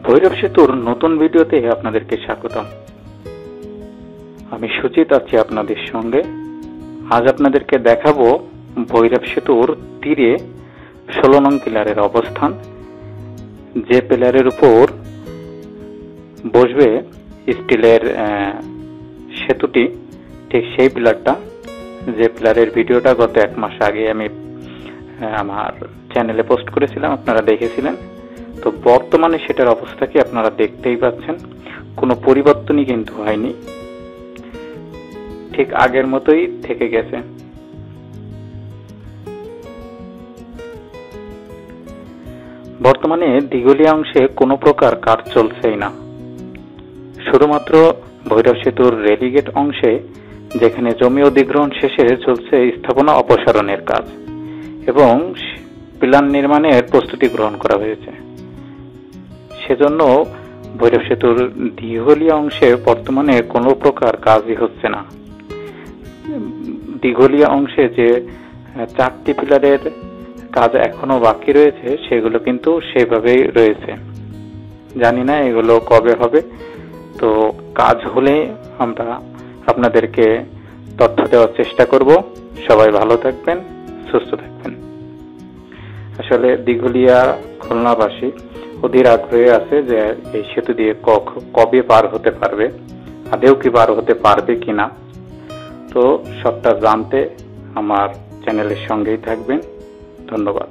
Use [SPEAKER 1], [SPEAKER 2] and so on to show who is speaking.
[SPEAKER 1] ভৈরব সেতুর নতুন ভিডিওতে আপনাদেরকে স্বাগতম। আমি সুজিত আছি আপনাদের সঙ্গে। আজ আপনাদেরকে দেখাবো ভৈরব সেতুর তীরে 16 নং পিলারের অবস্থান। যে পিলারের উপর বসবে স্টিলের সেতুটি, ঠিক সেই পিলারটা, যে পিলারের ভিডিওটা গত 1 মাস আগে আমি আমার চ্যানেলে পোস্ট করেছিলাম, আপনারা দেখেছিলেন। তো বর্তমানে সেটার অবস্থা কি আপনারা দেখতেই পাচ্ছেন, কোনো পরিবর্তনই কিন্তু হয়নি, ঠিক আগের মতোই থেকে গেছে। বর্তমানে দিঘলিয়া অংশে কোনো প্রকার কাজ চলছেই না। শুধুমাত্র ভৈরব সেতুর রেলিগেট অংশে, যেখানে জমি অধিগ্রহণ শেষে চলছে স্থাপনা অপসারণের কাজ এবং পিলার নির্মাণের প্রস্তুতি গ্রহণ করা হয়েছে, সেজন্য ভৈরব সেতুর দিঘলিয়া অংশে বর্তমানে কোনো প্রকার কাজই হচ্ছে না। দিঘলিয়া অংশে যে 4টি পিলারের কাজ এখনো বাকি রয়েছে, সেগুলো কিন্তু সেভাবেই রয়েছে। জানি না এগুলো কবে হবে। তো কাজ হলে আমরা আপনাদেরকে তথ্য দেওয়ার চেষ্টা করব। সবাই ভালো থাকবেন, সুস্থ থাকবেন। আসলে দিঘলিয়া খুলনাবাসী অধীর আগ্রহে আছে যে এই সেতু দিয়ে কবে পার হতে পারবে, আদেও কি পার হতে পারবে কিনা। তো সবটা জানতে আমার চ্যানেলের সঙ্গেই থাকবেন। ধন্যবাদ।